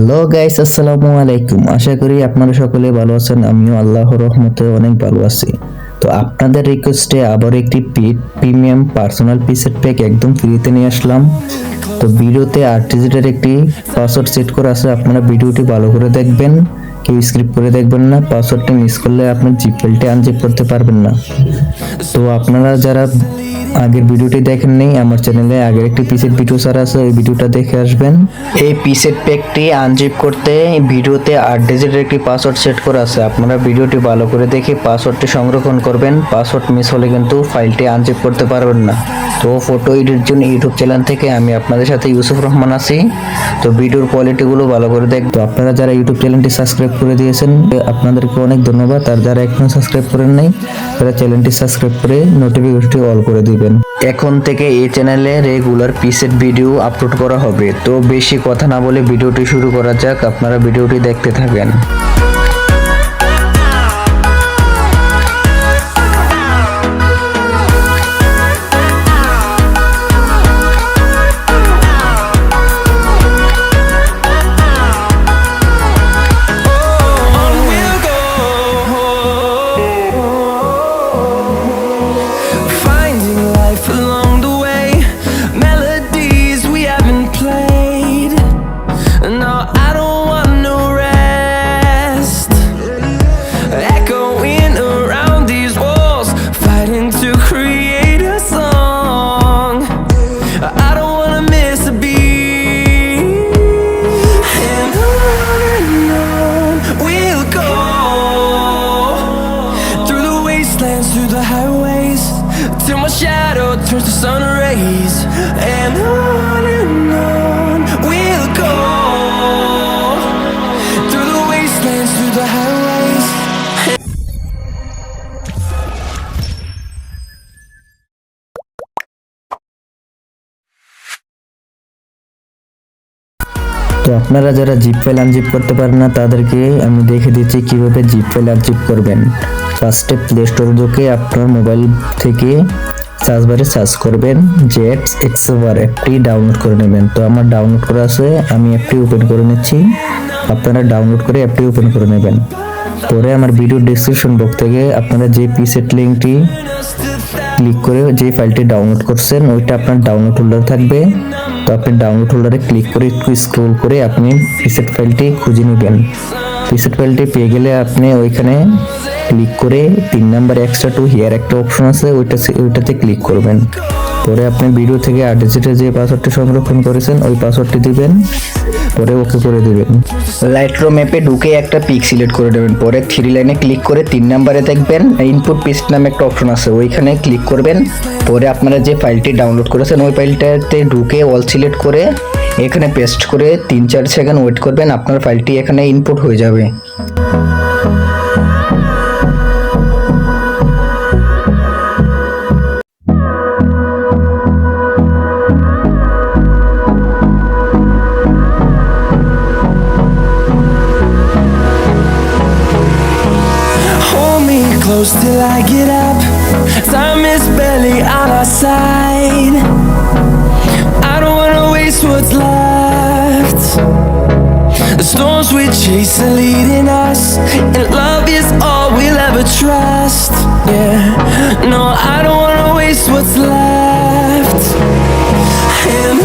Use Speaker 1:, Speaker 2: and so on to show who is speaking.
Speaker 1: Hello guys, আসসালামু আলাইকুম। আশা করি আপনারা সকলে ভালো আছেন। আমিও আল্লাহর রহমতে অনেক ভালো আছি। তো আপনাদের রিকোয়েস্টে আবার একটি প্রিমিয়াম পার্সোনাল পিসের প্যাক একদম ফ্রিতে নিয়ে আসলাম। তো ভিডিওতে 8 ডিজিটের একটি পাসওয়ার্ড সেট করা আছে, আপনারা ভিডিওটি ভালো করে দেখবেন, কেউ স্ক্রিপ্ট করে দেখবেন না। পাসওয়ার্ডটা মিস করলে আপনি জিপ ফাইলটি আনজিপ করতে পারবেন না। তো আপনারা যারা আগের ভিডিওটি দেখেননি, আমার চ্যানেলে আগের একটি পিসেট ভিডিও ছাড়া আছে, ওই ভিডিওটা দেখে আসবেন। এই পিসেট প্যাকটি আনজিপ করতে ভিডিওতে 8 ডিজিটের একটি পাসওয়ার্ড সেট করা আছে, আপনারা ভিডিওটি ভালো করে দেখে পাসওয়ার্ডটি সংরক্ষণ করবেন। পাসওয়ার্ড মিস হলে কিন্তু ফাইলটি আনজিপ করতে পারবেন না। তো ফটো এডিটের জন্য ইউটিউব চ্যানেল থেকে আমি আপনাদের সাথে ইউসুফ রহমান আছি। তো ভিডিওর কোয়ালিটিগুলো ভালো করে দেখবেন। তো আপনারা যারা ইউটিউব চ্যানেলটি সাবস্ক্রাইব করে দিয়েছেন আপনাদেরকে অনেক ধন্যবাদ, আর যারা এখনো সাবস্ক্রাইব করেন নাই তারা চ্যানেলটি সাবস্ক্রাইব করে নোটিফিকেশনটি অল করে দিবেন। এখন থেকে এই চ্যানেলে রেগুলার পিসেট ভিডিও আপলোড করা হবে। তো বেশি কথা না বলে ভিডিওটি শুরু করা যাক, আপনারা ভিডিওটি দেখতে থাকেন।
Speaker 2: Through the highways till my shadow turns to sun rays, and on we'll go through the wastelands, through the highways.
Speaker 1: তো আপনারা যারা জিপ ফাইল আনজিপ করতে পারেন না তাদেরকে আমি দেখে দিচ্ছি কিভাবে জিপ ফাইল আনজিপ করবেন। ফার্স্টে প্লে স্টোর ঢুকে আপনার মোবাইল থেকে সার্চ বারে সার্চ করবেন জেটস এক্সপ্লোরার অ্যাপটি ডাউনলোড করে নেবেন। তো আমার ডাউনলোড করা আছে, আমি অ্যাপটি ওপেন করে নিচ্ছি। আপনারা ডাউনলোড করে অ্যাপটি ওপেন করে নেবেন। পরে আমার ভিডিও ডেসক্রিপশন বক্স থেকে আপনারা যে পিসেট লিঙ্কটি ক্লিক করে যে ফাইলটি ডাউনলোড করছেন ওইটা আপনার ডাউনলোড হোল্ডার থাকবে। তো আপনি ডাউনলোড হোল্ডারে ক্লিক করে একটু স্ক্রল করে আপনি পিসেট ফাইলটি খুঁজে নেবেন। পিসেট ফাইলটি পেয়ে গেলে আপনি ওইখানে ক্লিক করে 3 নাম্বার এক্সট্রা টু হিয়ার একটা অপশন আছে, ওইটাতে ক্লিক করবেন। পরে আপনি ভিডিও থেকে 8 ডিজিটের যে পাসওয়ার্ডটি সংরক্ষণ করেছেন ওই পাসওয়ার্ডটি দিবেন, পরে ওকে করে দিবেন। লাইটরুম অ্যাপে ঢুকে একটা পিক সিলেক্ট করে দেবেন। পরে 3 লাইনে ক্লিক করে 3 নাম্বারে দেখবেন ইনপুট পিসেট নামে একটা অপশন আছে, ওইখানে ক্লিক করবেন। পরে আপনারা যে ফাইলটি ডাউনলোড করেছেন ওই ফাইলটাতে ঢুকে অল সিলেক্ট করে এখানে পেস্ট করে 3-4 সেকেন্ড ওয়েট করবেন, আপনার ফাইলটি এখানে ইনপুট হয়ে যাবে।
Speaker 2: Close till I get up, time is barely on our side. I don't wanna waste what's left. The storms we chase are leading us, and love is all we'll ever trust. Yeah, no, I don't wanna waste what's left. And